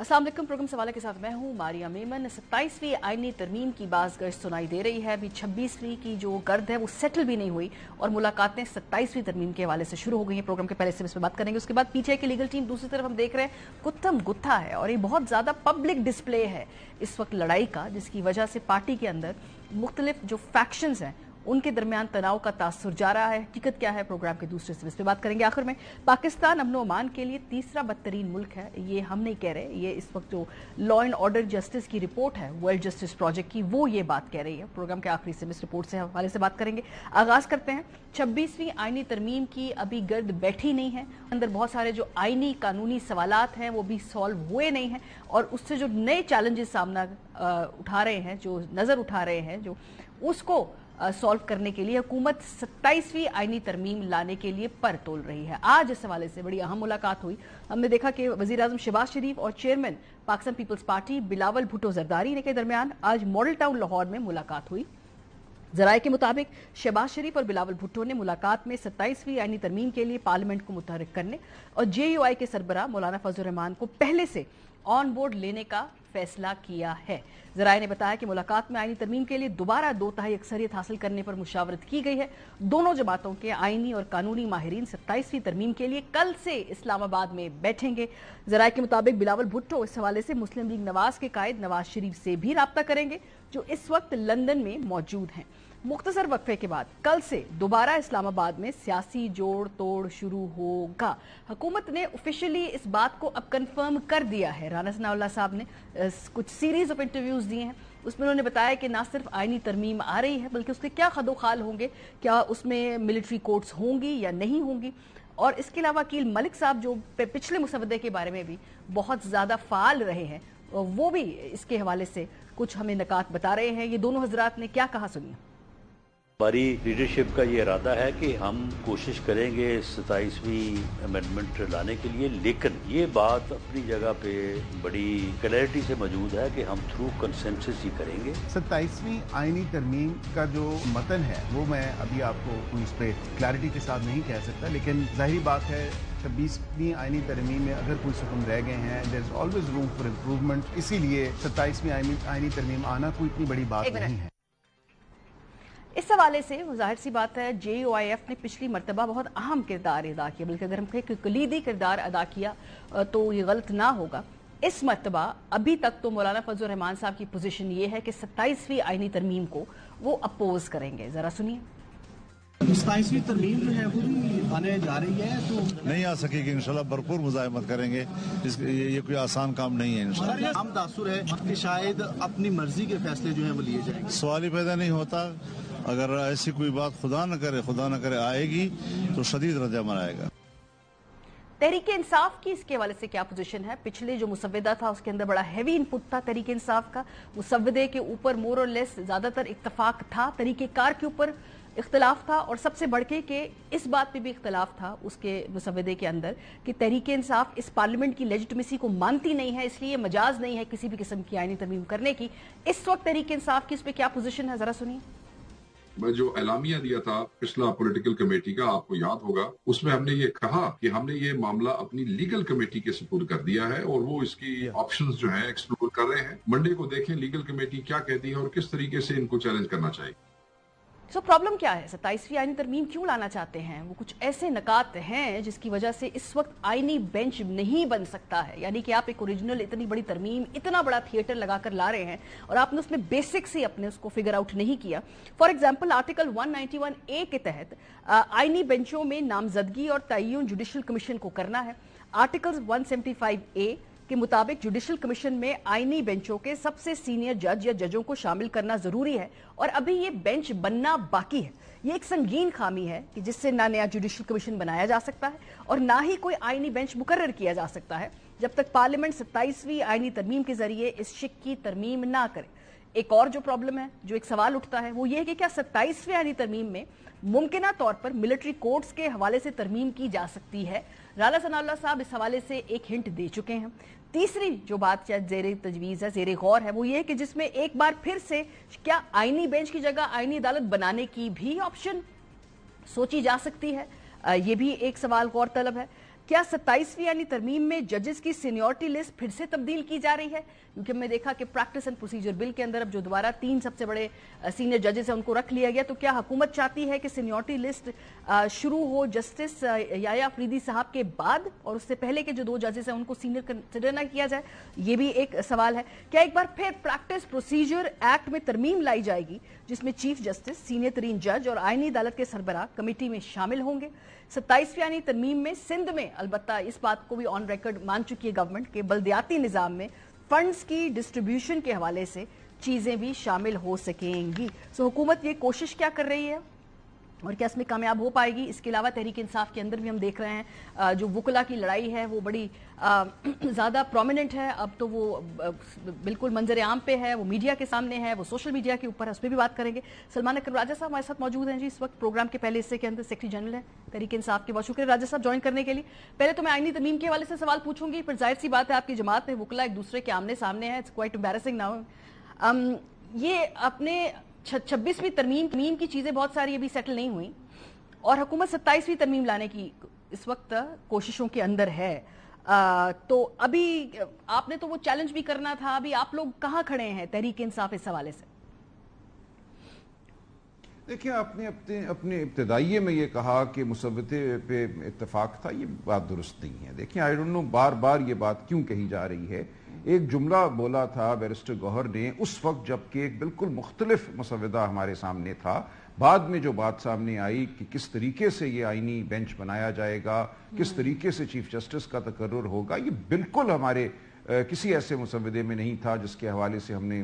अस्सलाम वालेकुम। प्रोग्राम सवाल के साथ मैं हूं मारिया मेमन। 27वीं आईनी तरमीम की बाज़ गर्ज सुनाई दे रही है। अभी 26वीं की जो गर्द है वो सेटल भी नहीं हुई और मुलाकातें 27वीं तरमीम के हवाले से शुरू हो गई हैं। प्रोग्राम के पहले से इस पर बात करेंगे, उसके बाद पीछे की लीगल टीम, दूसरी तरफ हम देख रहे हैं गुत्थम गुत्था है और ये बहुत ज़्यादा पब्लिक डिस्प्ले है इस वक्त लड़ाई का, जिसकी वजह से पार्टी के अंदर मुख्तलिफ जो फैक्शंस हैं उनके दरमियान तनाव का तासुर जा रहा है। हकीकत क्या है, प्रोग्राम के दूसरे हिस्से पे बात करेंगे। आखिर में पाकिस्तान अमन अमान के लिए तीसरा बदतरीन मुल्क है, ये हम नहीं कह रहे, ये इस वक्त जो लॉ एंड ऑर्डर जस्टिस की रिपोर्ट है वर्ल्ड जस्टिस प्रोजेक्ट की, वो ये बात कह रही है। प्रोग्राम के आखिरी से इस रिपोर्ट से हवाले से बात करेंगे। आगाज करते हैं 26वीं आईनी तरमीम की। अभी गर्द बैठी नहीं है, अंदर बहुत सारे जो आईनी कानूनी सवालात हैं वो भी सॉल्व हुए नहीं हैं और उससे जो नए चैलेंजेस सामना उठा रहे हैं, जो नजर उठा रहे हैं, जो उसको सॉल्व करने के लिए हुकूमत 27वीं आईनी तरमीम लाने के लिए पर तोल रही है। आज इस हवाले से बड़ी अहम मुलाकात हुई। हमने देखा कि वजीर आजम शहबाज शरीफ और chairman Pakistan Peoples Party Bilawal Bhutto Zardari के दरमियान आज मॉडल टाउन लाहौर में मुलाकात हुई। जराये के मुताबिक शहबाज शरीफ और बिलावल भुट्टो ने मुलाकात में 27वीं आईनी तरमीम के लिए पार्लियामेंट को मुतहर्रिक करने और JUI के सरबराह मौलाना फजल रहमान को पहले से ऑन बोर्ड लेने का फैसला किया है। जराये ने बताया कि मुलाकात में आईनी तरमीम के लिए दोबारा 2/3 अक्सरियत हासिल करने पर मुशावरत की गई है। दोनों जमातों के आईनी और कानूनी माहिरीन 27वीं तरमीम के लिए कल से इस्लामाबाद में बैठेंगे। जराये के मुताबिक बिलावल भुट्टो इस हवाले से मुस्लिम लीग नवाज के कायद नवाज शरीफ से भी राब्ता करेंगे, जो इस वक्त लंदन में मौजूद हैं। मुख्तसर वक्फे के बाद कल से दोबारा इस्लामाबाद में सियासी जोड़ तोड़ शुरू होगा। हुकूमत ने ऑफिशियली इस बात को अब कंफर्म कर दिया है। राना सनाउल्लाह साहब ने कुछ सीरीज ऑफ इंटरव्यूज दिए हैं, उसमें उन्होंने बताया कि ना सिर्फ आईनी तरमीम आ रही है बल्कि उसके क्या खदोखाल होंगे, क्या उसमें मिलिट्री कोर्ट्स होंगी या नहीं होंगी। और इसके अलावा वकील मलिक साहब जो पिछले मुसवदे के बारे में भी बहुत ज़्यादा फाल रहे हैं, वो भी इसके हवाले से कुछ हमें नकात बता रहे हैं। ये दोनों हजरात ने क्या कहा, सुनिए। हमारी लीडरशिप का ये इरादा है कि हम कोशिश करेंगे 27वीं अमेंडमेंट लाने के लिए, लेकिन ये बात अपनी जगह पे बड़ी क्लैरिटी से मौजूद है कि हम थ्रू कंसेंसस ही करेंगे। 27वीं आईनी तरमीम का जो मतन है वो मैं अभी आपको इस पे क्लैरिटी के साथ नहीं कह सकता, लेकिन जाहिर बात है 26वीं आईनी तरमीम में अगर कोई हुक्म रह गए हैं, there is always room for improvement, इसीलिए 27वीं आईनी तरमीम आना कोई इतनी बड़ी बात नहीं है। इस हवाले से जाहिर सी बात है JUIF ने पिछली मरतबा बहुत अहम किरदार अदा किया, बल्कि अगर हम कहें कि कलीदी किरदार अदा किया तो ये गलत ना होगा। इस मरतबा अभी तक तो मौलाना फजल रहमान साहब की पोजीशन ये है कि 27वीं आईनी तरमीम को वो अपोज करेंगे। जरा सुनिए। 27वीं तरमीम जो है वो आने जा रही है तो नहीं आ सकेगी, इंशाल्लाह भरपूर मुजाहिमत करेंगे। ये कोई आसान काम नहीं है। इंशाल्लाह हम तासुर है कि शायद अपनी मर्जी के फैसले जो है वो लिए जाएंगे। सवाल ही पैदा नहीं होता। अगर ऐसी कोई बात खुदा न करे आएगी तो शदीद रद्द-ए-अमल आएगा। तहरीक इंसाफ की इसके हवाले से क्या पोजीशन है? पिछले जो मुसव्वदा था उसके अंदर बड़ा हैवी इनपुट था तहरीक इंसाफ का। मुसव्वदे के ऊपर मोर और लेस ज्यादातर इत्तफाक था, तरीकेकार के ऊपर इख्तलाफ था और सबसे बढ़ के इस बात पे भी इख्तलाफ था उसके मुसव्वदे के अंदर कि तहरीक इंसाफ इस पार्लियामेंट की लेजिटिमेसी को मानती नहीं है, इसलिए मजाज नहीं है किसी भी किस्म की आईनी तरमीम करने की। इस वक्त तहरीक इंसाफ की इस पे क्या पोजीशन है, जरा सुनिए। जो एलामिया दिया था पिछला पॉलिटिकल कमेटी का, आपको याद होगा, उसमें हमने ये कहा कि हमने ये मामला अपनी लीगल कमेटी के सुपुर्द कर दिया है और वो इसकी ऑप्शंस जो है एक्सप्लोर कर रहे हैं। मंडे को देखें लीगल कमेटी क्या कहती है और किस तरीके से इनको चैलेंज करना चाहिए। सो प्रॉब्लम क्या है? 27वीं आईनी तरमीम क्यों लाना चाहते हैं? वो कुछ ऐसे नकात हैं जिसकी वजह से इस वक्त आईनी बेंच नहीं बन सकता है। यानी कि आप एक ओरिजिनल इतनी बड़ी तरमीम, इतना बड़ा थिएटर लगाकर ला रहे हैं और आपने उसमें बेसिक्स ही अपने उसको फिगर आउट नहीं किया। फॉर एग्जाम्पल आर्टिकल 191A के तहत आईनी बेंचों में नामजदगी और तय्युन जुडिशल कमीशन को करना है। आर्टिकल 175A के मुताबिक जुडिशल कमीशन में आईनी बेंचों के सबसे सीनियर जज या जजों को शामिल करना जरूरी है और अभी ये बेंच बनना बाकी है। ये एक संगीन खामी है कि जिससे ना नया जुडिशल कमीशन बनाया जा सकता है और ना ही कोई आईनी बेंच मुकर्रर किया जा सकता है जब तक पार्लियामेंट 27वीं आईनी तरमीम के जरिए इस शिक की तरमीम ना करे। एक और जो प्रॉब्लम है, जो एक सवाल उठता है, वो ये है कि क्या 27वीं आईनी तरमीम में मुमकिना तौर पर मिलिट्री कोर्ट्स के हवाले से तरमीम की जा सकती है? राना सनाउल्लाह साहब इस हवाले से एक हिंट दे चुके हैं। तीसरी जो बात जेर तजवीज़ है, जेर गौर है, वो ये है कि जिसमें एक बार फिर से क्या आईनी बेंच की जगह आईनी अदालत बनाने की भी ऑप्शन सोची जा सकती है? ये भी एक सवाल गौर तलब है। क्या 27वीं यानी तरमीम में जजेस की सीनियरिटी लिस्ट फिर से तब्दील की जा रही है? क्योंकि हमने देखा कि प्रैक्टिस एंड प्रोसीजर बिल के अंदर अब जो दोबारा 3 सबसे बड़े सीनियर जजेस हैं उनको रख लिया गया, तो क्या हुकूमत चाहती है कि सीनियरिटी लिस्ट शुरू हो जस्टिस याया अफरीदी साहब के बाद और उससे पहले के जो 2 जजेस हैं उनको सीनियर कंसिडर ना किया जाए? ये भी एक सवाल है। क्या एक बार फिर प्रैक्टिस प्रोसीजर एक्ट में तरमीम लाई जाएगी जिसमें चीफ जस्टिस, सीनियर तरीन जज और आईनी अदालत के सरबराह कमेटी में शामिल होंगे? 27वीं यानी तरमीम में सिंध में अलबत्ता इस बात को भी ऑन रिकॉर्ड मान चुकी है गवर्नमेंट के बल्दियाती निजाम में फंड्स की डिस्ट्रीब्यूशन के हवाले से चीजें भी शामिल हो सकेंगी। सो हुकूमत ये कोशिश क्या कर रही है और क्या इसमें कामयाब हो पाएगी? इसके अलावा तहरीक इंसाफ के अंदर भी हम देख रहे हैं जो वुकला की लड़ाई है वो बड़ी ज़्यादा प्रोमिनेंट है। अब तो वो बिल्कुल मंजर आम पे है, वो मीडिया के सामने है, वो सोशल मीडिया के ऊपर है, उस पर भी बात करेंगे। सलमान अकरम राजा साहब हमारे साथ मौजूद हैं जी इस वक्त प्रोग्राम के पहले हिस्से के अंदर, सेक्रेटरी जनरल है तहरीक इंसाफ के। बहुत शुक्रिया राजा साहब ज्वाइन करने के लिए। पहले तो मैं आईनी तरमीम के हवाले से सवाल पूछूंगी, फिर जाहिर सी बात है आपकी जमात में वुकला एक दूसरे के आमने सामने है, इट्स क्वाइट एम्बैरेसिंग नाउ। ये अपने 26वीं तरमीम की चीज़ें बहुत सारी अभी सेटल नहीं हुई और हुकूमत 27वीं तरमीम लाने की इस वक्त कोशिशों के अंदर है। तो अभी आपने तो वो चैलेंज भी करना था, अभी आप लोग कहां खड़े हैं तहरीक इंसाफ इस हवाले से? देखिए, आपने अपने इब्तिदाइये में ये कहा कि मुसव्वदे पे इत्तेफाक था, ये बात दुरुस्त नहीं है। देखिए, आई डोंट नो बार बार ये बात क्यों कही जा रही है। एक जुमला बोला था बैरिस्टर गौहर ने उस वक्त जबकि एक बिल्कुल मुख्तलिफ मुसव्वदा हमारे सामने था। बाद में जो बात सामने आई कि किस तरीके से ये आईनी बेंच बनाया जाएगा, किस तरीके से चीफ जस्टिस का तकर्रुर होगा, ये बिल्कुल हमारे किसी ऐसे मुसव्वदे में नहीं था जिसके हवाले से हमने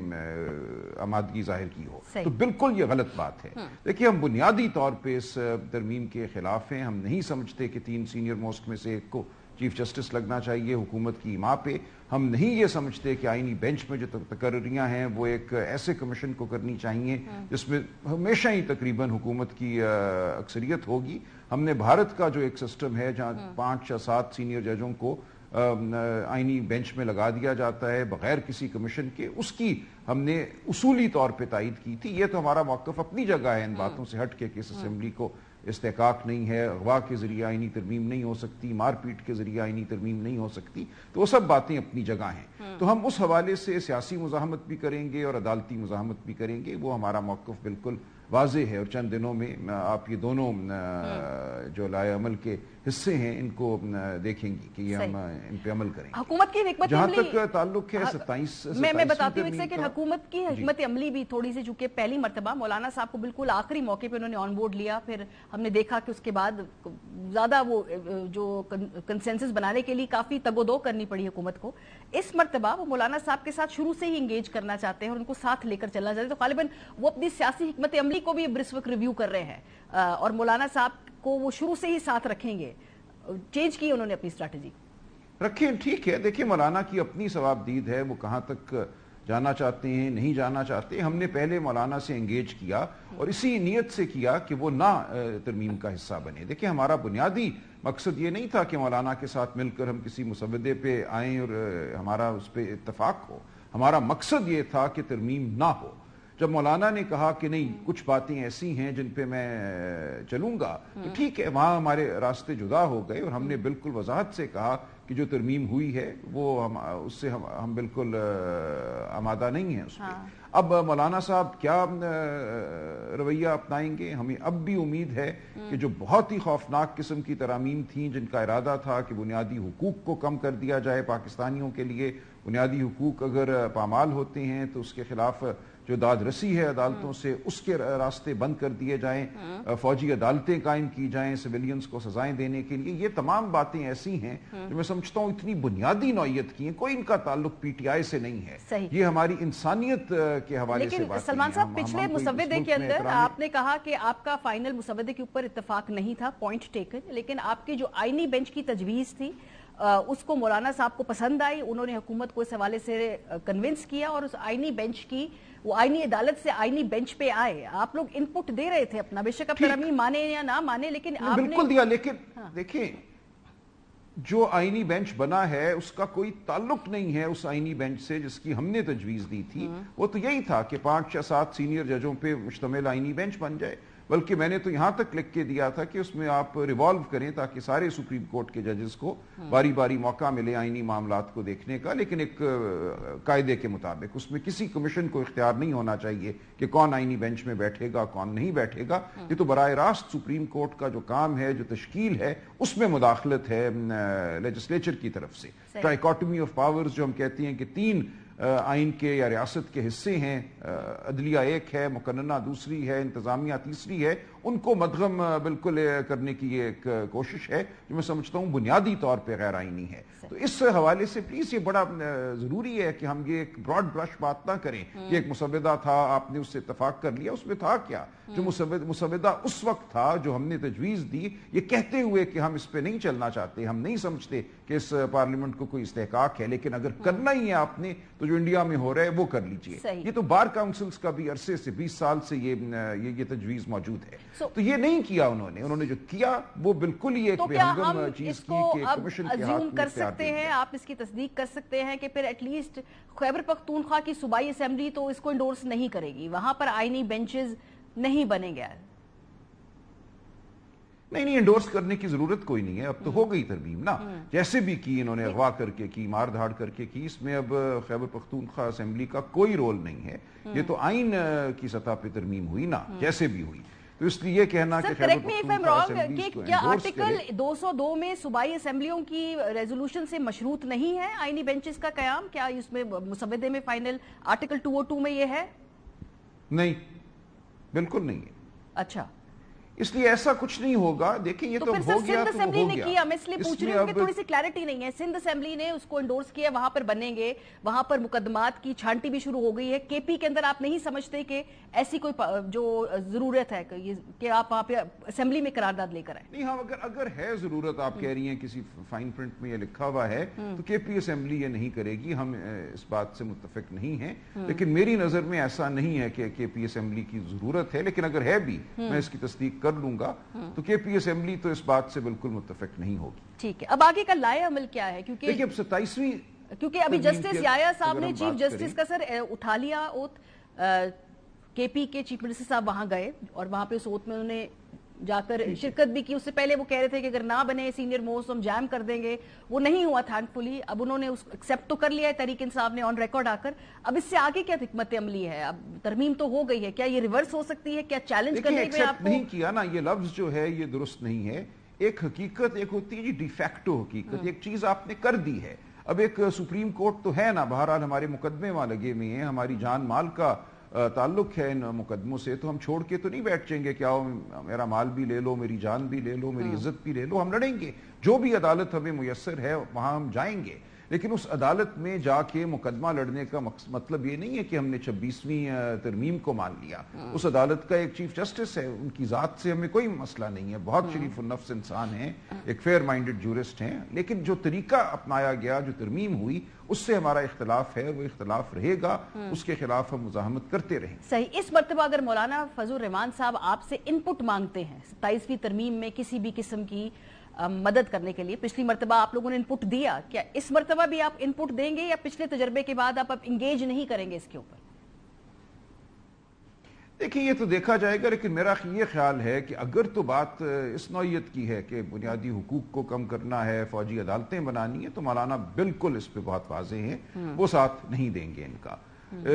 आमादगी जाहिर की हो। तो बिल्कुल ये गलत बात है। देखिए, हम बुनियादी तौर पे इस तरमीम के खिलाफ हैं। हम नहीं समझते कि 3 सीनियर मोस्ट में से एक को चीफ जस्टिस लगना चाहिए हुकूमत की इमा पे। हम नहीं ये समझते कि आईनी बेंच में जो तकर्रियां हैं वो एक ऐसे कमीशन को करनी चाहिए जिसमें हमेशा ही तकरीबन हुकूमत की अक्सरियत होगी। हमने भारत का जो एक सिस्टम है जहाँ 5 या 7 सीनियर जजों को आईनी बेंच में लगा दिया जाता है बगैर किसी कमीशन के, उसकी हमने उसूली तौर पे तायद की थी। ये तो हमारा मौक़िफ़ अपनी जगह है इन बातों से हट के कि इस असेंबली को इस्तेकाक नहीं है, अगवा के जरिए आईनी तरमीम नहीं हो सकती, मारपीट के जरिए आईनी तरमीम नहीं हो सकती, तो वो सब बातें अपनी जगह हैं। तो हम उस हवाले से सियासी मुज़ाहमत भी करेंगे और अदालती मुज़ाहमत भी करेंगे, वो हमारा मौक़िफ़ बिल्कुल वाज़े है। और चंद दिनों में आप ये दोनों जो लाए अमल के हिस्से हैं इनको देखेंगी कि ये हम इन पे अमल करेंगे। हुकूमत की हिकमत जहां तक ताल्लुक है 27 मैं बताती हूँ एक सेकंड, हुकूमत की हिकमत अमली भी थोड़ी सी, चूंकि पहली मरतबा मौलाना साहब को बिल्कुल आखिरी मौके पे उन्होंने ऑन बोर्ड लिया, फिर हमने देखा कि उसके बाद ज्यादा वो जो कंसेंसस बनाने के लिए काफी तगोदो करनी पड़ी हुकूमत को। इस मरतबा वो मौलाना साहब के साथ शुरू से ही इंगेज करना चाहते हैं और उनको साथ लेकर चलना चाहते हैं, तो गालिबन वो अपनी सियासी हिकमत अमली को भी इस वक्त रिव्यू कर रहे हैं और मौलाना साहब को वो शुरू से ही साथ रखेंगे। चेंज की उन्होंने अपनी स्ट्रैटेजी रखें, ठीक है। देखिए, मौलाना की अपनी सवाबदीद है, वो कहां तक जाना चाहते हैं नहीं जाना चाहते। हमने पहले मौलाना से एंगेज किया और इसी नीयत से किया कि वो ना तरमीम का हिस्सा बने। देखिए, हमारा बुनियादी मकसद ये नहीं था कि मौलाना के साथ मिलकर हम किसी मुसव्वदे पे आएँ और हमारा उस पर इत्तफाक हो। हमारा मकसद ये था कि तरमीम ना हो। जब मौलाना ने कहा कि नहीं, कुछ बातें ऐसी हैं जिन पे मैं चलूंगा, तो ठीक है, वहां हमारे रास्ते जुदा हो गए और हमने बिल्कुल वजाहत से कहा कि जो तरमीम हुई है वो उससे हम बिल्कुल आमादा नहीं है उस पर। अब मौलाना साहब क्या रवैया अपनाएंगे, हमें अब भी उम्मीद है कि जो बहुत ही खौफनाक किस्म की तरामीम थी जिनका इरादा था कि बुनियादी हुकूक को कम कर दिया जाए पाकिस्तानियों के लिए, बुनियादी हुकूक अगर पामाल होते हैं तो उसके खिलाफ जो दाद रसी है अदालतों से उसके रास्ते बंद कर दिए जाएं, फौजी अदालतें कायम की जाएं सिविलियंस को सजाएं देने के लिए, ये तमाम बातें ऐसी हैं जो मैं समझता हूँ इतनी बुनियादी नौयत की हैं, कोई इनका ताल्लुक पीटीआई से नहीं है। ये हमारी इंसानियत के हवाले से बात। सलमान साहब, पिछले मुसव्वदे के अंदर आपने कहा कि आपका फाइनल मुसव्वदे के ऊपर इत्तेफाक नहीं था, पॉइंट टेकन, लेकिन आपकी जो आईनी बेंच की तजवीज थी उसको मौलाना साहब को पसंद आई, उन्होंने हुकूमत को इस हवाले से कन्विंस किया और उस आईनी बेंच की, वो आईनी अदालत से आईनी बेंच पे आए। आप लोग इनपुट दे रहे थे अपना, बेशक आप तरमीम माने या ना माने, लेकिन आपने बिल्कुल दिया। लेकिन देखिए, जो आईनी बेंच बना है उसका कोई ताल्लुक नहीं है उस आईनी बेंच से जिसकी हमने तजवीज दी थी। वो तो यही था कि 5 या 7 सीनियर जजों पे मुश्तमिल आईनी बेंच बन जाए। बल्कि मैंने तो यहाँ तक लिख के दिया था कि उसमें आप रिवॉल्व करें ताकि सारे सुप्रीम कोर्ट के जजेस को बारी बारी मौका मिले आईनी मामलात को देखने का, लेकिन एक कायदे के मुताबिक। उसमें किसी कमीशन को इख्तियार नहीं होना चाहिए कि कौन आईनी बेंच में बैठेगा कौन नहीं बैठेगा। ये तो बराह रास्त सुप्रीम कोर्ट का जो काम है, जो तश्कील है, उसमें मुदाखलत है लेजिस्लेचर की तरफ से। ट्राइकोटमी ऑफ पावर्स जो हम कहते हैं कि 3 आइन के या रियासत के हिस्से हैं, अदलिया एक है, मुकन्नना दूसरी है, इंतजामिया तीसरी है, उनको मदगम बिल्कुल करने की ये एक कोशिश है जो मैं समझता हूँ बुनियादी तौर पे गैर आइनी है। तो इस हवाले से प्लीज ये बड़ा जरूरी है कि हम ये एक ब्रॉड ब्रश बात ना करें कि एक मुसविदा था, आपने उससे इत्तफाक कर लिया। उसमें था क्या? जो मुसविदा उस वक्त था, जो हमने तजवीज दी, ये कहते हुए कि हम इस पे नहीं चलना चाहते, हम नहीं समझते कि इस पार्लियामेंट को कोई इस्तेहकाक है, लेकिन अगर करना ही है आपने तो जो इंडिया में हो रहा है वो कर लीजिए। ये तो बार काउंसिल्स का भी अरसे से 20 साल से ये तजवीज मौजूद है। तो ये नहीं किया उन्होंने जो किया वो बिल्कुल ही एक बेहंगम चीज की कि कमीशन के हाथ में कर सकते हैं, आप इसकी तस्दीक कर सकते हैं कि फिर एटलीस्ट खैबर पख्तूनख्वा की सूबाई असेंबली तो इसको इंडोर्स नहीं करेगी, वहां पर आईनी बेंचेस नहीं बनेंगे। नहीं, इंडोर्स करने की जरूरत कोई नहीं है, अब तो हो गई तरमीम ना, जैसे भी की इन्होंने अगवा करके की, मार धाड़ करके की, इसमें अब खैबर पख्तूनख्वा असेंबली का कोई रोल नहीं है। ये तो आइन की सतह पे तरमीम हुई ना, जैसे भी हुई। तो इसलिए ये कहना कि correct me if I am wrong, क्या आर्टिकल 202 में सूबाई असेंबलियों की रेजोल्यूशन से मशरूत नहीं है आईनी बेंचेस का कयाम? क्या इसमें मुसवदे में फाइनल आर्टिकल 202 में ये है? नहीं, बिल्कुल नहीं है। अच्छा, इसलिए ऐसा कुछ नहीं होगा। देखिए ये तो फिर हो गया, सिंध असेंबली ने किया, मैं इसलिए पूछ रही हूँ कि थोड़ी सी क्लैरिटी नहीं है। सिंध असेंबली ने उसको एंडोर्स किया, वहां पर बनेंगे, वहां पर मुकदमात की छांटी भी शुरू हो गई है। केपी के अंदर आप नहीं समझते कि ऐसी कोई जो जरूरत है कि आप वहां पे असेंबली में करारदाद लेकर आए? नहीं, हाँ, अगर है जरूरत, आप कह रही हैं किसी फाइन प्रिंट में ये लिखा हुआ है, तो केपी असेंबली ये नहीं करेगी, हम इस बात से मुत्तफिक नहीं है। लेकिन मेरी नजर में ऐसा नहीं है कि केपी असेंबली की जरूरत है, लेकिन अगर है भी मैं इसकी तस्दीक कर लूंगा। तो केपी असेंबली तो इस बात से बिल्कुल मुत्तफिक नहीं होगी। ठीक है, अब आगे का लाए अमल क्या है? क्योंकि देखिए अब 27वीं, क्योंकि अभी जस्टिस याया साहब ने चीफ जस्टिस का सर उठा लिया ओथ, केपी के चीफ मिनिस्टर साहब वहां गए और वहां पे उस ओथ में उन्होंने जाकर शिरकत भी की। उससे पहले वो कह रहे थे कि अगर ना बने सीनियर मोस्ट हम जैम कर देंगे, वो नहीं हुआ थैंकफुली। अब उन्होंने उसको एक्सेप्ट तो कर लिया है तहरीक इंसाफ ने ऑन रिकॉर्ड आकर। अब इससे आगे क्या हिकमत अमली है? अब तरमीम तो हो गई है, क्या ये रिवर्स हो सकती है? क्या चैलेंज करने में आपको नहीं किया ना, ये लफ्ज जो है ये दुरुस्त नहीं है। एक हकीकत एक होती है जी डिफैक्टो हकीकत, एक चीज आपने कर दी है। अब एक सुप्रीम कोर्ट तो है ना, बहरहाल हमारे मुकदमे वहां लगे हुए हैं, हमारी जान माल का ताल्लुक है इन मुकदमों से, तो हम छोड़ के तो नहीं बैठ जाएंगे कि आओ मेरा माल भी ले लो, मेरी जान भी ले लो, मेरी इज्जत भी ले लो। हम लड़ेंगे, जो भी अदालत हमें मुयस्सर है वहां हम जाएंगे। लेकिन उस अदालत में जाके मुकदमा लड़ने का मतलब ये नहीं है कि हमने 26वीं तरमीम को मान लिया। उस अदालत का एक चीफ जस्टिस है, उनकी जात से हमें कोई मसला नहीं है, बहुत शरीफ नफ्स इंसान हैं, एक फेयर माइंडेड जूरिस्ट हैं। लेकिन जो तरीका अपनाया गया, जो तरमीम हुई, उससे हमारा इख्तलाफ है, वो इख्तलाफ रहेगा, उसके खिलाफ हम मुजाहमत करते रहें। सही। इस मर्तबा अगर मौलाना फजल रहमान साहब आपसे इनपुट मांगते हैं 27वीं तरमीम में किसी भी किस्म की मदद करने के लिए, पिछली मर्तबा आप लोगों ने इनपुट दिया, क्या इस मर्तबा भी आप इनपुट देंगे या पिछले तजर्बे के बाद आप इंगेज नहीं करेंगे इसके ऊपर? देखिए ये तो देखा जाएगा, लेकिन मेरा ये ख्याल है कि अगर तो बात इस नौयत की है कि बुनियादी हुकूक को कम करना है, फौजी अदालतें बनानी है, तो मौलाना बिल्कुल इस पे बहुत वाज़ेह हैं, वो साथ नहीं देंगे इनका।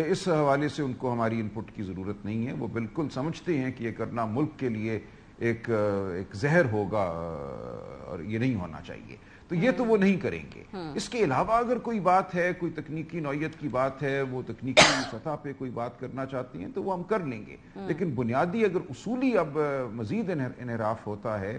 इस हवाले से उनको हमारी इनपुट की जरूरत नहीं है। वो बिल्कुल समझते हैं कि ये करना मुल्क के लिए एक जहर होगा और ये नहीं होना चाहिए, तो ये तो वो नहीं करेंगे। इसके अलावा अगर कोई बात है, कोई तकनीकी नौयत की बात है, वो तकनीकी सतह पे कोई बात करना चाहती हैं तो वो हम कर लेंगे। लेकिन बुनियादी अगर उसूली अब मजीद इनहराफ होता है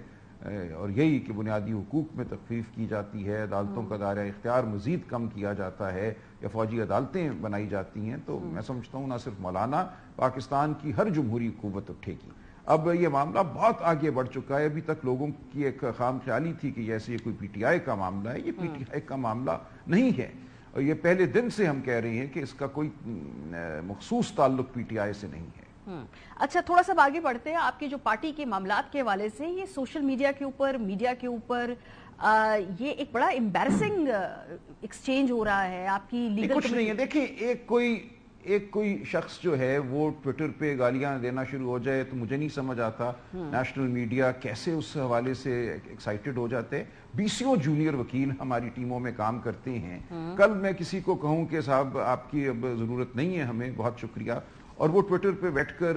और यही कि बुनियादी हुकूक में तखफीफ की जाती है, अदालतों का दायरा इख्तियार मजीद कम किया जाता है या फौजी अदालतें बनाई जाती हैं, तो मैं समझता हूँ ना सिर्फ मौलाना, पाकिस्तान की हर जमहूरी कुव्वत उठेगी। अब ये मामला बहुत आगे बढ़ चुका है। अभी तक लोगों की एक खाम ख्याली थी कि जैसे ये कोई पीटीआई का मामला है, ये पीटीआई का मामला नहीं है। और ये पहले दिन से हम कह रहे हैं कि इसका कोई मखसूस ताल्लुक पीटीआई से नहीं है। अच्छा, थोड़ा सा आगे बढ़ते हैं। आपकी जो पार्टी के मामलात के हवाले से, ये सोशल मीडिया के ऊपर ये एक बड़ा एम्बैरसिंग एक्सचेंज हो रहा है। आपकी लीगल कुछ नहीं है। देखिए ایک کوئی شخص جو ہے وہ ٹویٹر پہ گالیاں دینا شروع ہو جائے تو مجھے نہیں سمجھ آتا نیشنل میڈیا کیسے اس حوالے سے ایکسائٹڈ ہو جاتے ہیں. 20 جونیئر وکیل ہماری ٹیموں میں کام کرتے ہیں. کل میں کسی کو کہوں کہ صاحب آپ کی اب ضرورت نہیں ہے ہمیں، بہت شکریہ، اور وہ ٹویٹر پہ بیٹھ کر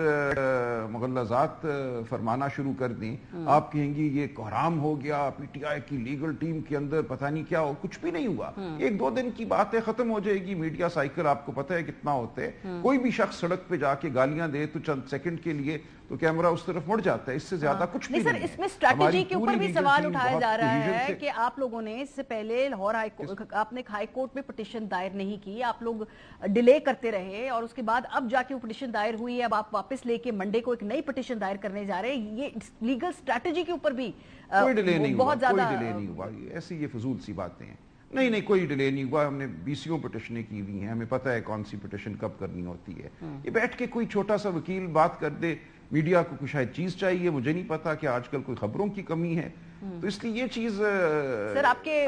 مغلظات فرمانا شروع کر دیں، آپ کہیں گی یہ کوحرام ہو گیا، پی ٹی آئی کی لیگل ٹیم کے اندر پتہ نہیں کیا ہو. کچھ بھی نہیں ہوا، 1-2 دن کی بات ہے، ختم ہو جائے گی. میڈیا سائیکل آپ کو پتہ ہے کتنا ہوتا ہے. کوئی بھی شخص سڑک پہ جا کے گالیاں دے تو چند سیکنڈ کے لیے تو کیمرہ اس طرف مڑ جاتا ہے، اس سے زیادہ کچھ بھی نہیں. سر اس میں اسٹریٹجی کے اوپر بھی سوال اٹھایا جا رہا ہے کہ آپ لوگوں نے اس سے پہلے لاہور آپ نے ہائی کورٹ میں پٹیشن دائر نہیں کی، آپ لوگ ڈیلے کرتے رہے، اور اس کے بعد اب جا کے وہ پٹیشن دائر ہوئی ہے، اب آپ واپس لے کے منڈے کو ایک نئی پٹیشن دائر کرنے جا رہے ہیں. یہ لیگل اسٹریٹجی کے اوپر بھی کوئی ڈیلے نہیں ہوا، بہت زیادہ کوئی ڈیلے نہیں ہوا. ایسی یہ فضول سی باتیں ہیں. نہیں کوئی ڈیلے نہیں ہوا. ہم نے 20 پٹیشنیں کی ہوئی ہیں، ہمیں پتہ ہے کون سی پٹیشن کب کرنی ہوتی ہے. یہ بیٹھ کے کوئی چھوٹا سا وکیل بات کر دے، میڈیا کو کوئی شاید چیز چاہیے، مجھے نہیں پتا کہ آج کل کوئی خبروں کی کمی ہے، تو اس لیے یہ چیز سر آپ کے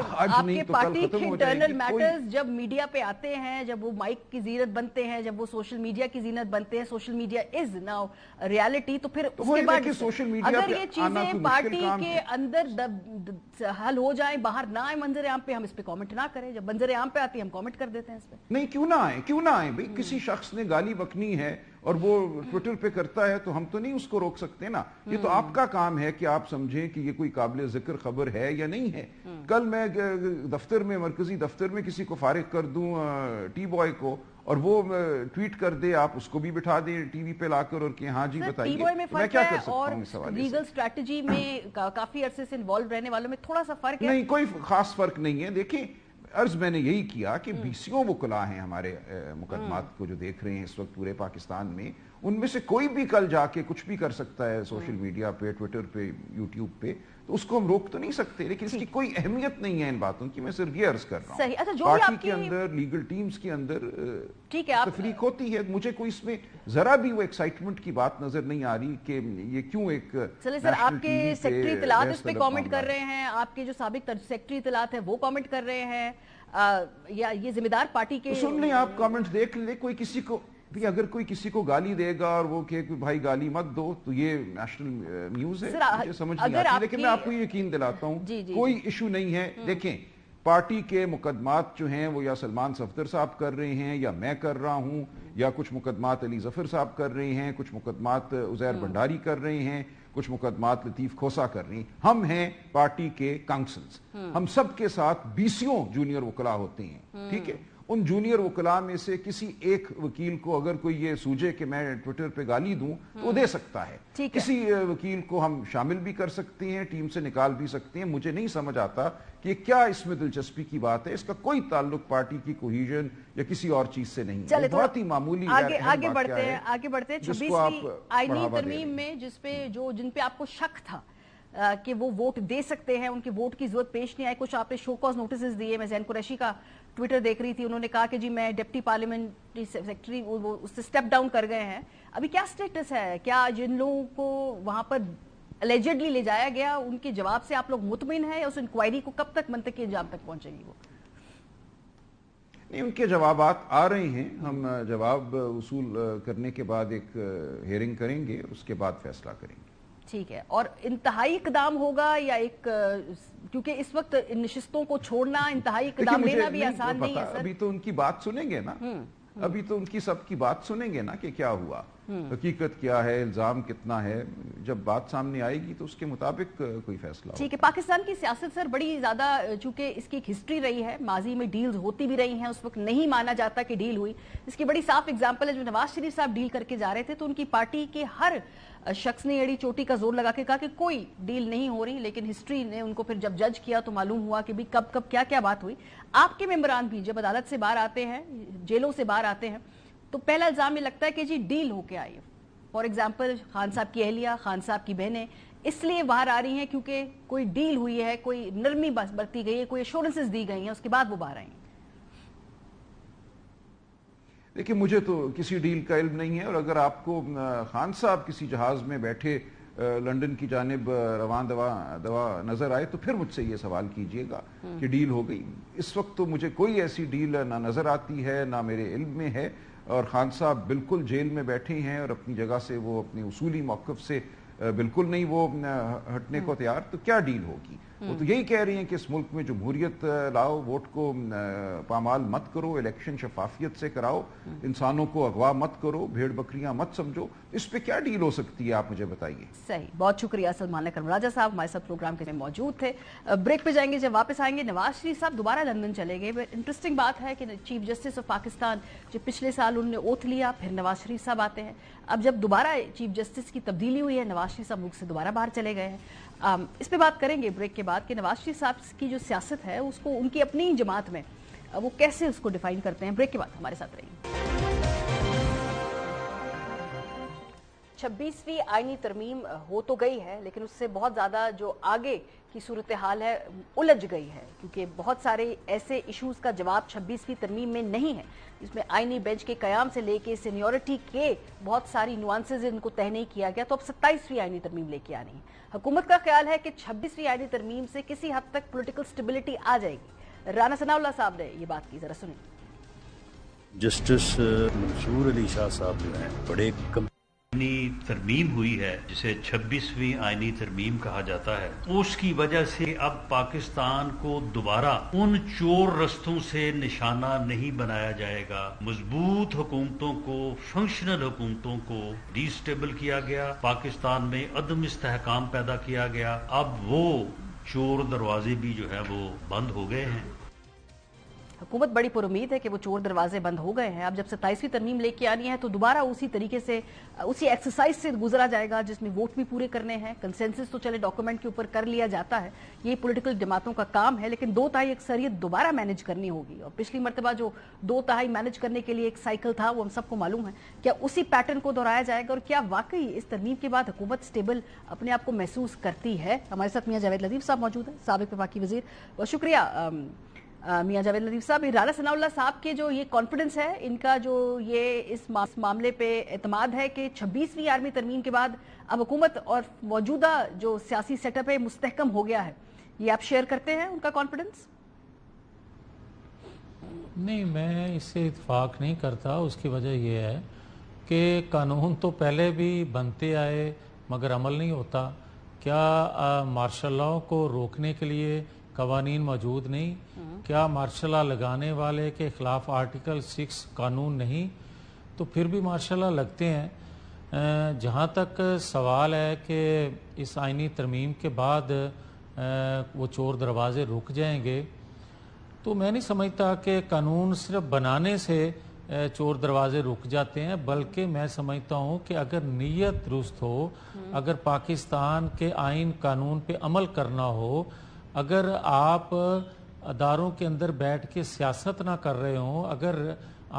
پارٹی کے انٹرنل میٹرز جب میڈیا پہ آتے ہیں، جب وہ مائک کی زینت بنتے ہیں، جب وہ سوشل میڈیا کی زینت بنتے ہیں، social media is now reality, تو پھر اس کے بعد اگر یہ چیزیں پارٹی کے اندر حل ہو جائیں، باہر نہ آئے منظر عام پہ، ہم اس پہ کامنٹ نہ کریں، جب منظر عام پہ آتی ہے ہم کامنٹ کر دیتے ہیں اس پہ. نہیں کیوں نہ آئے بھئی. کسی شخص نے گالی بکنی ہے اور وہ ٹویٹر پہ کرتا ہے تو ہم تو نہیں اس کو روک سکتے نا. یہ تو آپ کا کام ہے کہ آپ سمجھیں کہ یہ کوئی قابل ذکر خبر ہے یا نہیں ہے. کل میں دفتر میں، مرکزی دفتر میں کسی کو فارغ کر دوں ٹی بوائے کو، اور وہ ٹویٹ کر دے، آپ اس کو بھی بٹھا دیں ٹی وی پہ لا کر اور کہ ہاں جی بتائیے، میں کیا کر سکتا ہوں اس حوالے سے. لیگل اسٹریٹجی میں کافی عرصے سے انوالو رہنے والوں میں تھوڑا سا فرق ہے. نہیں کوئی خاص فرق نہیں ہے. دیکھیں عرض میں نے یہی کیا کہ 20 وکلاء ہیں ہمارے مقدمات کو جو دیکھ رہے ہیں اس وقت پورے پاکستان میں، ان میں سے کوئی بھی کل جا کے کچھ بھی کر سکتا ہے سوشل میڈیا پہ، ٹویٹر پہ، یوٹیوب پہ، تو اس کو ہم روک تو نہیں سکتے. لیکن اس کی کوئی اہمیت نہیں ہے ان باتوں کی. میں صرف یہ عرض کر رہا ہوں پارٹی کے اندر، لیگل ٹیمز کے اندر تفریق ہوتی ہے. مجھے کوئی اس میں ذرا بھی وہ ایکسائٹمنٹ کی بات نظر نہیں آ رہی کہ یہ کیوں ایک سر آپ کے سیکٹری اطلاعات اس پہ کامنٹ کر رہے ہیں، آپ کے جو سابق سیکٹری اطلاعات ہیں وہ کامنٹ کر رہے ہیں، یا یہ ذمہ دار پارٹی کے. سن لیں آپ کامنٹ دیکھ لیں. کوئی کسی کو بھی اگر کوئی کسی کو گالی دے گا اور وہ کہ بھائی گالی مت دو، تو یہ نیشنل نیوز ہے، مجھے سمجھ نہیں آتی. لیکن میں آپ کو یہ یقین دلاتا ہوں کوئی ایشو نہیں ہے. دیکھیں پارٹی کے مقدمات جو ہیں وہ یا سلمان صفدر صاحب کر رہے ہیں، یا میں کر رہا ہوں، یا کچھ مقدمات علی ظفر صاحب کر رہے ہیں، کچھ مقدمات عزیر بھنڈاری کر رہے ہیں، کچھ مقدمات لطیف کھوسا کر رہی ہیں. ہم ہیں پارٹی کے کاؤنسلز، ہم سب کے ساتھ 20 جونیئر وکلاء ہوتے ہیں. ٹھیک ہے، ان جونیئر وکلاء میں سے کسی ایک وکیل کو اگر کوئی یہ سوجے کہ میں ٹویٹر پہ گالی دوں تو وہ دے سکتا ہے. کسی وکیل کو ہم شامل بھی کر سکتے ہیں، ٹیم سے نکال بھی سکتے ہیں. مجھے نہیں سمجھ آتا کہ کیا اس میں دلچسپی کی بات ہے. اس کا کوئی تعلق پارٹی کی کوہیژن یا کسی اور چیز سے نہیں ہے. بہت ہی معمولی آگے بڑھتے ہیں 26ویں آئینی ترمیم میں جن پہ آپ کو شک تھا کہ وہ ووٹ دے سکتے ہیں، ان کے ووٹ کی ضرورت پیش نہیں آئی. کچھ آپ نے شو کاز نوٹسز دیے. میں زین قریشی کا ٹویٹر دیکھ رہی تھی، انہوں نے کہا کہ جی میں ڈپٹی پارلیمنٹری سیکرٹری، وہ اس سے سٹیپ ڈاؤن کر گئے ہیں. ابھی کیا سٹیٹس ہے؟ کیا جن لوگوں کو وہاں پر الیجڈلی لے جایا گیا ان کے جواب سے آپ لوگ مطمئن ہیں، یا اس انکوائری کو کب تک منطقی انجام تک پہنچے گی؟ وہ نہیں، ان کے جوابات آ رہے ہیں. ہم جواب وصول کرنے کے بعد ایک ہیئرنگ کریں گے، اس کے بعد فیصلہ کریں گے. ٹھیک ہے. اور انتہائی اقدام ہوگا یا ایک، کیونکہ اس وقت نشستوں کو چھوڑنا، انتہائی اقدام لینا بھی آسان نہیں ہے سر. ابھی تو ان کی بات سنیں گے نا، ابھی تو ان کی سب کی بات سنیں گے نا کہ کیا ہوا، حقیقت کیا ہے، الزام کتنا ہے. جب بات سامنے آئے گی تو اس کے مطابق کوئی فیصلہ. ٹھیک ہے. پاکستان کی سیاست سر بڑی زیادہ، چونکہ اس کی ایک ہسٹری رہی ہے، ماضی میں ڈیلز ہوتی بھی رہی ہیں، اس وقت نہیں مانا جاتا کہ ڈیل ہوئی. اس کی بڑی صاف اگزامپل ہے جو نواز شریف صاحب ڈیل کر کے جا رہے تھے تو ان کی پارٹی کے ہر شخص نے ایڑی چوٹی کا زور لگا کے کہا کہ کوئی ڈیل نہیں ہو رہی. لیکن ہسٹری نے ان کو پھر جب جج کیا تو معلوم ہوا کہ بھی کب کیا کیا بات ہوئی. آپ کے ممبران بھی جب عدالت سے باہر آتے ہیں، جیلوں سے باہر آتے ہیں، تو پہلا الزام یہ لگتا ہے کہ جی ڈیل ہو کے آئی ہے. فار ایگزامپل خان صاحب کی اہلیہ، خان صاحب کی بہنیں اس لیے باہر آ رہی ہیں کیونکہ کوئی ڈیل ہوئی ہے، کوئی نرمی برتی گئی ہے، کوئی ایشورنسز دی گئی ہیں، اس کے بعد وہ باہر آئی ہیں. دیکھیں مجھے تو کسی ڈیل کا علم نہیں ہے، اور اگر آپ کو خان صاحب کسی جہاز میں بیٹھے لنڈن کی جانب رواں دوا نظر آئے تو پھر مجھ سے یہ سوال کیجئے گا کہ ڈیل ہو گئی. اس وقت تو مجھے کوئی ایسی ڈیل نہ نظر آتی ہے، نہ میرے علم میں ہے. اور خان صاحب بالکل جیل میں بیٹھے ہیں اور اپنی جگہ سے وہ اپنی اصولی موقف سے بالکل نہیں وہ ہٹنے کو تیار، تو کیا ڈیل ہوگی؟ وہ تو یہی کہہ رہی ہیں کہ اس ملک میں جمہوریت لاؤ، ووٹ کو پامال مت کرو، الیکشن شفافیت سے کراؤ، انسانوں کو اغوا مت کرو، بھیڑ بکریاں مت سمجھو. اس پہ کیا ڈیل ہو سکتی ہے، آپ مجھے بتائیے. صحیح، بہت شکریہ سلمان اکرم راجہ صاحب، ہمارے ساتھ پروگرام کے میں موجود تھے. بریک پہ جائیں گے، جب واپس آئیں گے نواز شریف صاحب دوبارہ لندن چلے گئے. انٹرسٹنگ بات ہے کہ چیف جسٹس آف پاکستان جو پچھلے سال انہوں نے اوتھ لیا، پھر نواز شریف صاحب آتے ہیں. اب جب دوبارہ چیف جسٹس کی تبدیلی ہوئی ہے، نواز شریف صاحب ملک سے دوبارہ باہر چلے گئے ہیں. اس پہ بات کریں گے بریک کے بعد کہ نواز شریف صاحب کی جو سیاست ہے اس کو ان کی اپنی جماعت میں وہ کیسے اس کو ڈیفائن کرتے ہیں. بریک کے بعد ہمارے ساتھ رہیے. 26ویں آئینی ترمیم ہو تو گئی ہے، لیکن اس سے بہت زیادہ جو آگے کی صورتحال ہے الجھ گئی ہے، کیونکہ بہت سارے ایسے ایشوز کا جواب 26ویں ترمیم میں نہیں ہے، جس میں آئینی بینچ کے قیام سے لے کے سینیورٹی کے بہت ساری نوانسز ان کو طے نہیں کیا گیا. تو اب 27ویں آئینی ترمیم لے کے آنی ہے. حکومت کا خیال ہے کہ 26ویں آئینی ترمیم سے کسی حد تک پولیٹیکل سٹیبلٹی آ جائے گی. رانا ثناء اللہ صاحب نے یہ بات کی، ذرا سنیں. جسٹس منصور علی شاہ صاحب جو ہیں بڑے آئینی ترمیم ہوئی ہے جسے 26ویں آئینی ترمیم کہا جاتا ہے، اس کی وجہ سے اب پاکستان کو دوبارہ ان چور رستوں سے نشانہ نہیں بنایا جائے گا. مضبوط حکومتوں کو، فنکشنل حکومتوں کو ڈی سٹیبل کیا گیا، پاکستان میں عدم استحکام پیدا کیا گیا. اب وہ چور دروازے بھی جو ہے وہ بند ہو گئے ہیں. حکومت بڑی پر امید ہے کہ وہ چور دروازے بند ہو گئے ہیں. اب جب 27ویں ترمیم لے کے آنی ہے تو دوبارہ اسی طریقے سے اسی ایکسرسائز سے گزرا جائے گا جس میں ووٹ بھی پورے کرنے ہیں. کنسنسس تو چلے ڈاکومنٹ کے اوپر کر لیا جاتا ہے، یہ پولیٹیکل جماعتوں کا کام ہے، لیکن 2/3 اکثریت دوبارہ مینج کرنی ہوگی. اور پچھلی مرتبہ جو 2/3 مینج کرنے کے لیے ایک سائیکل تھا وہ ہم سب کو معلوم ہے. کیا اسی پیٹرن کو دہرایا جائے گا اور کیا واقعی اس ترمیم کے بعد حکومت سٹیبل اپنے آپ کو محسوس کرتی ہے؟ ہمارے ساتھ میاں جاوید لطیف صاحب موجود ہیں، سابق وفاقی وزیر. بہت شکریہ میاں جاوید لطیف صاحب. رانا ثناء اللہ صاحب کے جو یہ کانفیڈنس ہے، ان کا جو یہ اس معاملے پہ اعتماد ہے کہ 26ویں آئینی ترمیم کے بعد اب حکومت اور موجودہ جو سیاسی سیٹ اپ ہے مستحکم ہو گیا ہے، یہ آپ شیئر کرتے ہیں ان کا کانفیڈنس؟ نہیں، میں اس سے اتفاق نہیں کرتا. اس کی وجہ یہ ہے کہ قانون تو پہلے بھی بنتے آئے مگر عمل نہیں ہوتا. کیا مارشل لاء کو روکنے کے لیے قوانین موجود نہیں؟ کیا مارشل لاء لگانے والے کے خلاف آرٹیکل 6 قانون نہیں؟ تو پھر بھی مارشل لاء لگتے ہیں. جہاں تک سوال ہے کہ اس آئینی ترمیم کے بعد وہ چور دروازے رک جائیں گے، تو میں نہیں سمجھتا کہ قانون صرف بنانے سے چور دروازے رک جاتے ہیں، بلکہ میں سمجھتا ہوں کہ اگر نیت درست ہو، اگر پاکستان کے آئین قانون پہ عمل کرنا ہو، اگر آپ اداروں کے اندر بیٹھ کے سیاست نہ کر رہے ہوں، اگر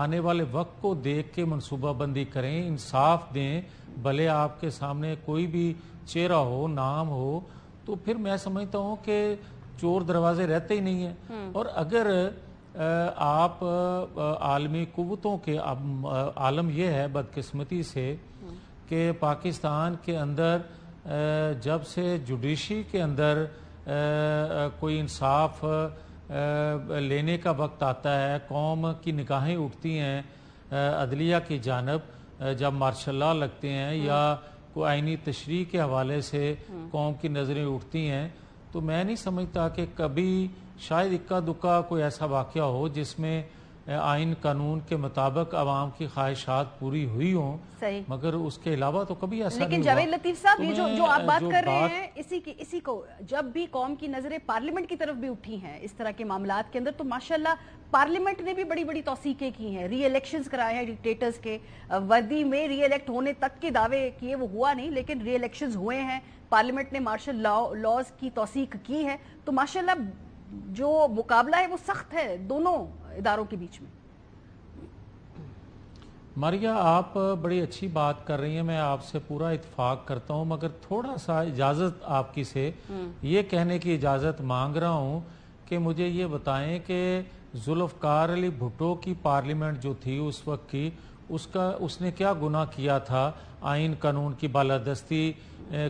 آنے والے وقت کو دیکھ کے منصوبہ بندی کریں، انصاف دیں، بھلے آپ کے سامنے کوئی بھی چہرہ ہو، نام ہو، تو پھر میں سمجھتا ہوں کہ چور دروازے رہتے ہی نہیں ہیں. اور اگر آپ عالمی قوتوں کے عالم یہ ہے بدقسمتی سے کہ پاکستان کے اندر جب سے جوڈیشری کے اندر کوئی انصاف لینے کا وقت آتا ہے، قوم کی نگاہیں اٹھتی ہیں عدلیہ کی جانب، جب مارشل لاء لگتے ہیں یا کوئی آئینی تشریح کے حوالے سے قوم کی نظریں اٹھتی ہیں، تو میں نہیں سمجھتا کہ کبھی شاید اکا دکا کوئی ایسا واقعہ ہو جس میں آئین قانون کے مطابق عوام کی خواہشات پوری ہوئی ہوں، مگر اس کے علاوہ تو کبھی ایسا نہیں ہوا. لیکن جاوید لطیف صاحب، یہ جو آپ بات کر رہے ہیں اسی کو جب بھی قوم کی نظریں پارلیمنٹ کی طرف بھی اٹھی ہیں اس طرح کے معاملات کے اندر، تو ماشاءاللہ پارلیمنٹ نے بھی بڑی بڑی توثیقیں کی ہیں، ری الیکشنز کرائے ہیں ڈکٹیٹرز کے، وردی میں ری الیکٹ ہونے تک کے دعوے کیے، وہ ہوا نہیں، لیکن ری الیکشنز ہوئے ہیں، پارلیمنٹ نے مارشل لاز کی توثیق کی ہے. تو ماشاءاللہ جو مقابلہ ہے وہ سخت ہے دونوں اداروں کے بیچ میں. ماریا، آپ بڑی اچھی بات کر رہی ہیں، میں آپ سے پورا اتفاق کرتا ہوں، مگر تھوڑا سا اجازت آپ کی سے یہ کہنے کی اجازت مانگ رہا ہوں کہ مجھے یہ بتائیں کہ ذوالفقار علی بھٹو کی پارلیمنٹ جو تھی اس وقت کی، اس نے کیا گناہ کیا تھا؟ آئین قانون کی بالادستی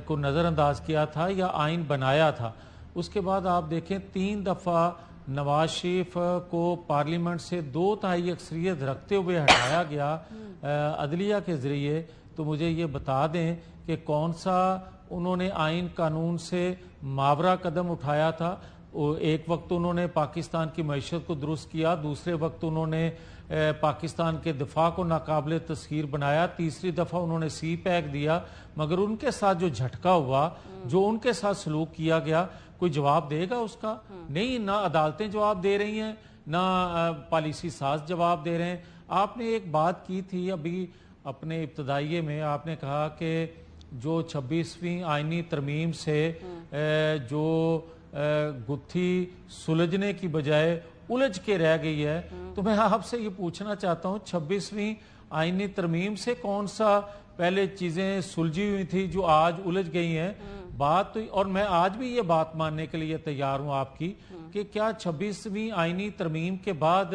کو نظر انداز کیا تھا یا آئین بنایا تھا؟ اس کے بعد آپ دیکھیں 3 دفعہ नवाज शरीफ को पार्लियामेंट से 2/3 अक्सरियत रखते हुए हटाया गया अदलिया के ज़रिए, तो मुझे ये बता दें कि कौन सा उन्होंने आइन कानून से मावरा कदम उठाया था। एक वक्त उन्होंने पाकिस्तान की मईशत को दुरुस्त किया, दूसरे वक्त उन्होंने पाकिस्तान के दिफा को नाकाबिले तस्खीर बनाया, तीसरी दफ़ा उन्होंने सी पैक दिया, मगर उनके साथ जो झटका हुआ, जो उनके साथ सलूक किया गया, कोई जवाब देगा उसका? नहीं, ना अदालतें जवाब दे रही हैं, ना पॉलिसी साज जवाब दे रहे हैं। आपने एक बात की थी अभी अपने इब्तदाइये में, आपने कहा कि जो 26वीं आइनी तरमीम से जो गुत्थी सुलझने की बजाय उलझ के रह गई है, तो मैं आपसे ये पूछना चाहता हूँ 26वीं आइनी तरमीम से कौन सा पहले चीजें सुलझी हुई थी जो आज उलझ गई हैं? बात तो, और मैं आज भी ये बात मानने के लिए तैयार हूँ आपकी कि क्या 26वीं आइनी तरमीम के बाद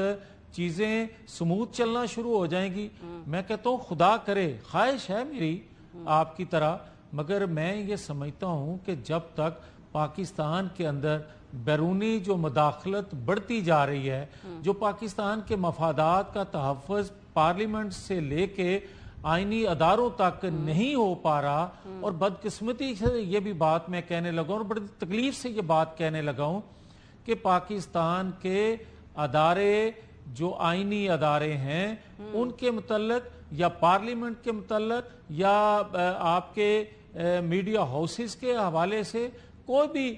चीजें स्मूथ चलना शुरू हो जाएंगी? मैं कहता हूँ खुदा करे, ख्वाहिश है मेरी आपकी तरह, मगर मैं ये समझता हूँ कि जब तक पाकिस्तान के अंदर बैरूनी जो मदाखलत बढ़ती जा रही है, जो पाकिस्तान के मफादात का तहफ़्फ़ुज़ पार्लियामेंट से लेके आईनी अदारों तक नहीं हो पा रहा, और बदकिस्मती से ये भी बात मैं कहने लगा हूँ और बड़ी तकलीफ से ये बात कहने लगा हूँ कि पाकिस्तान के अदारे जो आईनी अदारे हैं उनके मुतल्लिक या पार्लियामेंट के मुतल्लिक या आपके मीडिया हाउसेस के हवाले से कोई भी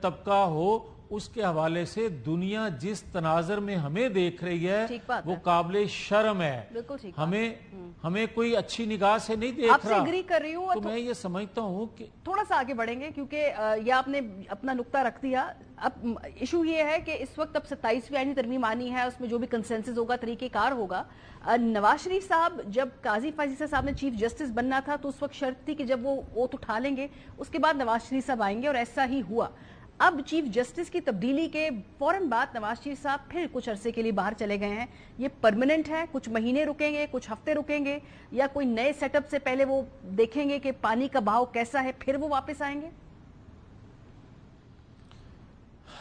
तबका हो, उसके हवाले से दुनिया जिस तनाजर में हमें देख रही है वो काबिले शर्म है। हमें कोई अच्छी निगाह से नहीं देख आपसे रहा। एग्री कर रही हूँ, तो मैं ये समझता हूँ कि थोड़ा सा आगे बढ़ेंगे क्योंकि ये आपने अपना नुक्ता रख दिया। अब इशू ये है कि इस वक्त अब 27वीं आईनी तरमीम आनी है, उसमें जो भी कंसेंसस होगा, तरीकेकार होगा। नवाज शरीफ साहब जब काजी फाजिल साहब ने चीफ जस्टिस बनना था तो उस वक्त शर्त थी कि जब वो ओथ उठा लेंगे उसके बाद नवाज शरीफ साहब आएंगे, और ऐसा ही हुआ। अब चीफ जस्टिस की तब्दीली के फौरन बाद नवाज शरीफ साहब फिर कुछ अरसे के लिए बाहर चले गए हैं। ये परमानेंट है? कुछ महीने रुकेंगे, कुछ हफ्ते रुकेंगे, या कोई नए सेटअप से पहले वो देखेंगे कि पानी का बहाव कैसा है, फिर वो वापस आएंगे?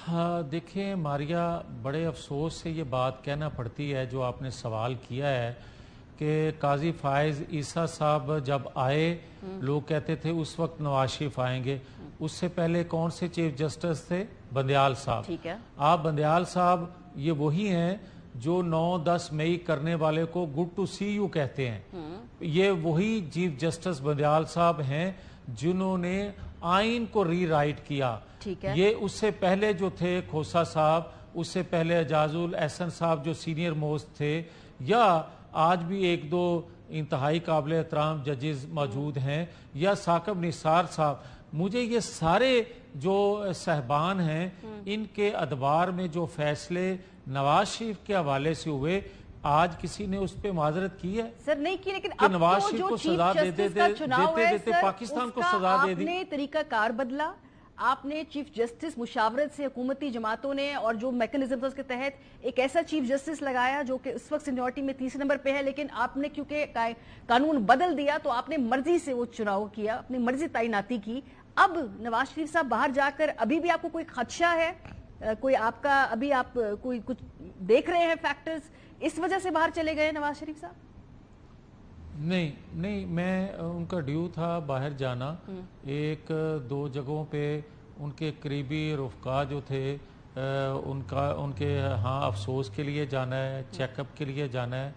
हाँ देखिए मारिया, बड़े अफसोस से ये बात कहना पड़ती है जो आपने सवाल किया है कि काजी फायज ईसा साहब जब आए लोग कहते थे उस वक्त नवाज शरीफ आएंगे। उससे पहले कौन से चीफ जस्टिस थे? बंदयाल साहब। ठीक है, आप बंदयाल साहब ये वही हैं जो 9-10 मई करने वाले को गुड टू सी यू कहते हैं। ये वही चीफ जस्टिस बंदयाल साहब हैं जिन्होंने आइन को रीराइट किया। ठीक है, ये उससे पहले जो थे खोसा साहब, उससे पहले एजाजुल एहसन साहब जो सीनियर मोस्ट थे, या आज भी एक दो इंतहाई काबिल एहतराम जजेस मौजूद हैं, या साकिब निसार साहब। मुझे ये सारे जो सहबान हैं इनके अदबार में जो फैसले नवाज शरीफ के हवाले से हुए, आज किसी ने उस पर माजरत की है? सर नहीं की, लेकिन अब नवाज तो शरीफ जो को चीफ सजा जस्टिस का चुनाव है सर, पाकिस्तान को उसका सजा दे दी। आपने तरीका कार बदला, आपने चीफ जस्टिस मुशावरत से हुकूमती जमातों ने और जो मैकेनिज्म था उसके तहत एक ऐसा चीफ जस्टिस लगाया जो कि इस वक्त सीनियरिटी में 30 नंबर पे है, लेकिन आपने क्योंकि कानून बदल दिया तो आपने मर्जी से वो चुनाव किया, अपनी मर्जी तैनाती की। अब नवाज शरीफ साहब बाहर जाकर अभी भी आपको कोई खदशा है? कोई आपका अभी आप कोई कुछ देख रहे हैं फैक्टर्स, इस वजह से बाहर चले गए नवाज शरीफ साहब? नहीं, मैं उनका ड्यू था बाहर जाना। एक दो जगहों पे उनके करीबी रुफ़का जो थे उनके हाँ अफसोस के लिए जाना है, चेकअप के लिए जाना है,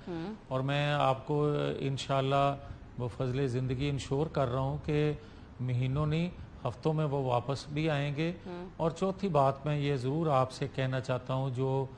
और मैं आपको इंशाल्लाह वो फजले ज़िंदगी इंश्योर कर रहा हूँ कि महीनों नहीं हफ्तों में वो वापस भी आएंगे। और चौथी बात मैं ये ज़रूर आपसे कहना चाहता हूँ, जो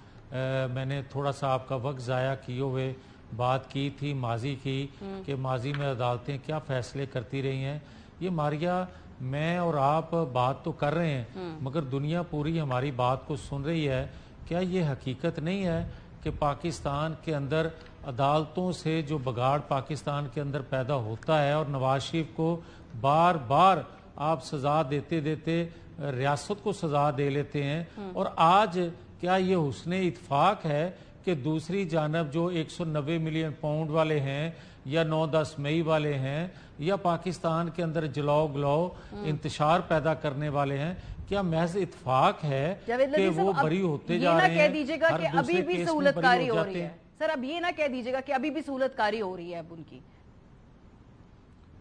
मैंने थोड़ा सा आपका वक्त ज़ाया किए हुए बात की थी माजी की कि माजी में अदालतें क्या फैसले करती रही हैं। ये मारिया, मैं और आप बात तो कर रहे हैं मगर दुनिया पूरी हमारी बात को सुन रही है। क्या ये हकीकत नहीं है कि पाकिस्तान के अंदर अदालतों से जो बगाड़ पाकिस्तान के अंदर पैदा होता है, और नवाज शरीफ को बार बार आप सजा देते देते रियासत को सजा दे लेते हैं, और आज क्या ये हुस्ने इत्फाक है कि दूसरी जानब जो 190 मिलियन पाउंड वाले हैं یا 9-10 मई वाले हैं या पाकिस्तान के अंदर जलाओ गलाओ इंतशार पैदा करने वाले हैं, क्या महज इत्तेफाक है कि वो बरी होते जा रहे हैं? कह दीजिएगा कि अभी भी सहूलतकारी हो रही है सर, अब ये ना कह दीजिएगा कि अभी भी सहूलतकारी हो रही है अब उनकी।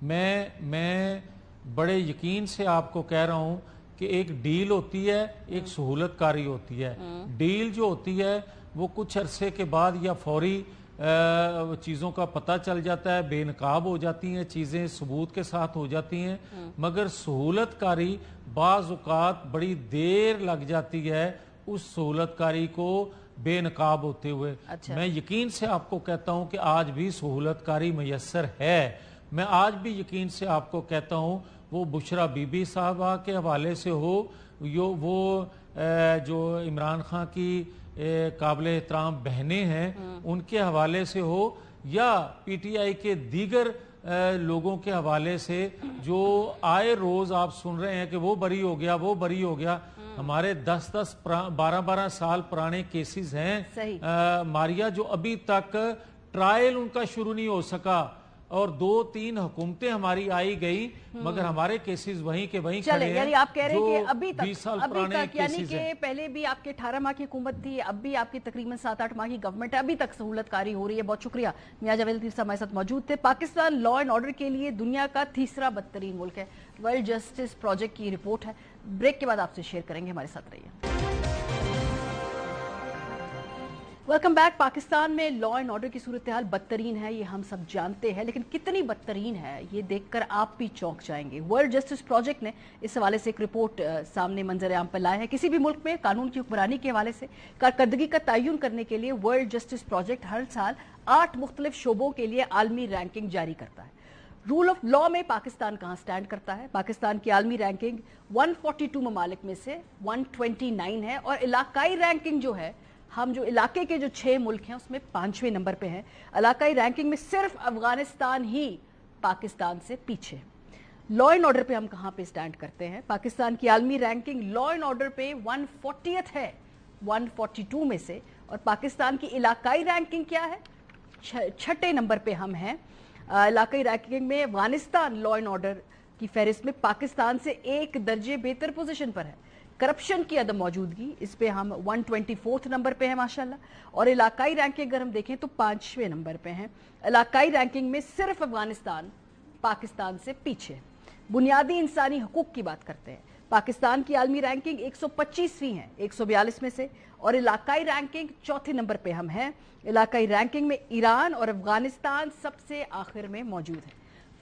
मैं बड़े यकीन से आपको कह रहा हूं कि एक डील होती है, एक सहूलतकारी होती है। डील जो होती है वो कुछ अरसे के बाद या फौरी चीज़ों का पता चल जाता है, बेनकाब हो जाती हैं चीज़ें, सबूत के साथ हो जाती हैं, मगर सहूलतकारी बाज़ औक़ात बड़ी देर लग जाती है उस सहूलतकारी को बेनकाब होते हुए। अच्छा। मैं यकीन से आपको कहता हूं कि आज भी सहूलतकारी मैसर है। मैं आज भी यकीन से आपको कहता हूं वो बुशरा बीबी साहबा के हवाले से हो, वो जो इमरान खान की काबिल एहतराम बहनें हैं उनके हवाले से हो, या पीटीआई के दीगर लोगों के हवाले से जो आए रोज आप सुन रहे हैं कि वो बरी हो गया, वो बरी हो गया। हमारे 10-10 12-12 साल पुराने केसेस हैं मारिया, जो अभी तक ट्रायल उनका शुरू नहीं हो सका, और 2-3 हुकूमतें हमारी आई गई मगर हमारे केसेस वहीं के वहीं खड़े हैं। यानी आप कह रहे हैं कि अभी तक 20 साल पुराने यानी कि पहले भी आपके 18 माह की हुकूमत थी, अब भी आपकी तकरीबन 7-8 माह की गवर्नमेंट है, अभी तक सहूलतकारी हो रही है। बहुत शुक्रिया। मियां जावेद तीसरा हमारे साथ मौजूद थे। पाकिस्तान लॉ एंड ऑर्डर के लिए दुनिया का तीसरा बदतरीन मुल्क है, वर्ल्ड जस्टिस प्रोजेक्ट की रिपोर्ट है। ब्रेक के बाद आपसे शेयर करेंगे, हमारे साथ रहिए। Welcome back. पाकिस्तान में लॉ एंड ऑर्डर की सूरत हाल बदतरीन है, ये हम सब जानते हैं, लेकिन कितनी बदतरीन है ये देखकर आप भी चौंक जाएंगे। वर्ल्ड जस्टिस प्रोजेक्ट ने इस हवाले से एक रिपोर्ट सामने मंजर आम पर लाया है। किसी भी मुल्क में कानून की हुक्मरानी के हवाले से कारकर्दगी का तयन करने के लिए वर्ल्ड जस्टिस प्रोजेक्ट हर साल 8 मुख्तलिफ शोबों के लिए आलमी रैंकिंग जारी करता है। रूल ऑफ लॉ में पाकिस्तान कहां स्टैंड करता है? पाकिस्तान की आलमी रैंकिंग 142 ममालिक में से 129 है, और इलाकाई रैंकिंग जो है, हम जो इलाके के जो 6 मुल्क हैं उसमें 5वें नंबर पे हैं। इलाकाई रैंकिंग में सिर्फ अफगानिस्तान ही पाकिस्तान से पीछे। लॉ एंड ऑर्डर पे हम कहां पे स्टैंड करते हैं? पाकिस्तान की आलमी रैंकिंग लॉ एंड ऑर्डर पे 140th है 142 में से, और पाकिस्तान की इलाकाई रैंकिंग क्या है? 6ठे नंबर पे हम हैं। इलाकाई रैंकिंग में अफगानिस्तान लॉ एंड ऑर्डर की फहरिस्त में पाकिस्तान से 1 दर्जे बेहतर पोजीशन पर है। करप्शन की अदम मौजूदगी, इस पे हम 124th नंबर पे हैं माशाल्लाह, और इलाकाई रैंकिंग अगर हम देखें तो 5वें नंबर पे हैं। इलाकाई रैंकिंग में सिर्फ अफगानिस्तान पाकिस्तान से पीछे। बुनियादी इंसानी हकूक की बात करते हैं, पाकिस्तान की आलमी रैंकिंग 125वीं है 142 में से, और इलाकाई रैंकिंग 4थे नंबर पे हम हैं। इलाकाई रैंकिंग में ईरान और अफगानिस्तान सबसे आखिर में मौजूद है।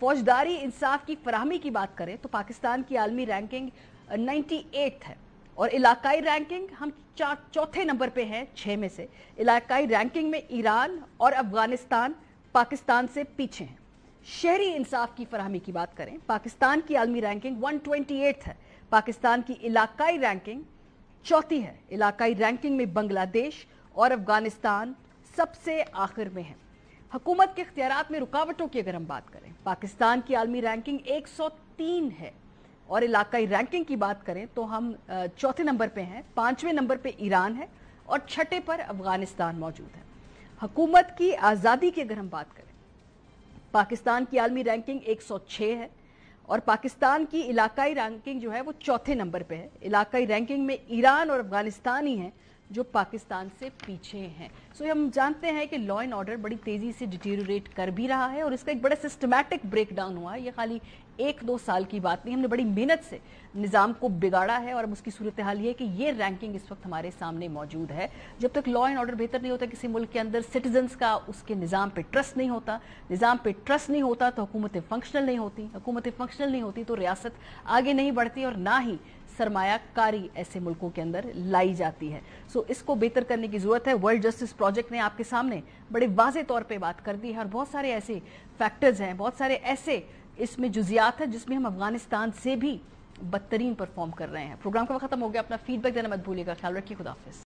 फौजदारी इंसाफ की फराहमी की बात करें तो पाकिस्तान की आलमी रैंकिंग 98 है, और इलाकाई रैंकिंग हम 4थे नंबर पे हैं 6 में से। इलाकाई रैंकिंग में ईरान और अफगानिस्तान पाकिस्तान से पीछे हैं। शहरी इंसाफ की फराहमी की बात करें, पाकिस्तान की आलमी रैंकिंग 128 है, पाकिस्तान की इलाकाई रैंकिंग 4थी है। इलाकाई रैंकिंग में बांग्लादेश और अफगानिस्तान सबसे आखिर में है। हुकूमत के इख्तियारात में रुकावटों की अगर हम बात करें, पाकिस्तान की आलमी रैंकिंग 103 है, और इलाकाई रैंकिंग की बात करें तो हम 4थे नंबर पे हैं। 5वें नंबर पे ईरान है, और 6ठे पर अफगानिस्तान मौजूद है। हुकूमत की आज़ादी की अगर हम बात करें, पाकिस्तान की आलमी रैंकिंग 106 है, और पाकिस्तान की इलाकाई रैंकिंग जो है वो 4थे नंबर पे है। इलाकाई रैंकिंग में ईरान और अफगानिस्तान ही हैं जो पाकिस्तान से पीछे हैं। सो हम जानते हैं कि लॉ एंड ऑर्डर बड़ी तेजी से डिटेरियोरेट कर भी रहा है, और इसका एक बड़ा सिस्टमैटिक ब्रेकडाउन हुआ है। ये खाली 1-2 साल की बात नहीं, हमने बड़ी मेहनत से निज़ाम को बिगाड़ा है, और अब उसकी सूरत हाल ये है कि ये रैंकिंग इस वक्त हमारे सामने मौजूद है। जब तक लॉ एंड ऑर्डर बेहतर नहीं होता किसी मुल्क के अंदर, सिटीजन्स का उसके निज़ाम पे ट्रस्ट नहीं होता, निज़ाम पे ट्रस्ट नहीं होता तो हुकूमतें फंक्शनल नहीं होती, हुकूमतें फंक्शनल नहीं होती तो रियासत आगे नहीं बढ़ती, और ना ही सरमायाकारी ऐसे मुल्कों के अंदर लाई जाती है। सो इसको बेहतर करने की जरूरत है। वर्ल्ड जस्टिस प्रोजेक्ट ने आपके सामने बड़े वाज़ेह तौर पे बात कर दी है, और बहुत सारे ऐसे फैक्टर्स हैं, बहुत सारे ऐसे इसमें जुजियात है जिसमें हम अफगानिस्तान से भी बदतरीन परफॉर्म कर रहे हैं। प्रोग्राम का वक्त खत्म हो गया। अपना फीडबैक देना मत भूलिएगा। ख्याल रखिए। खुदा हाफिज़।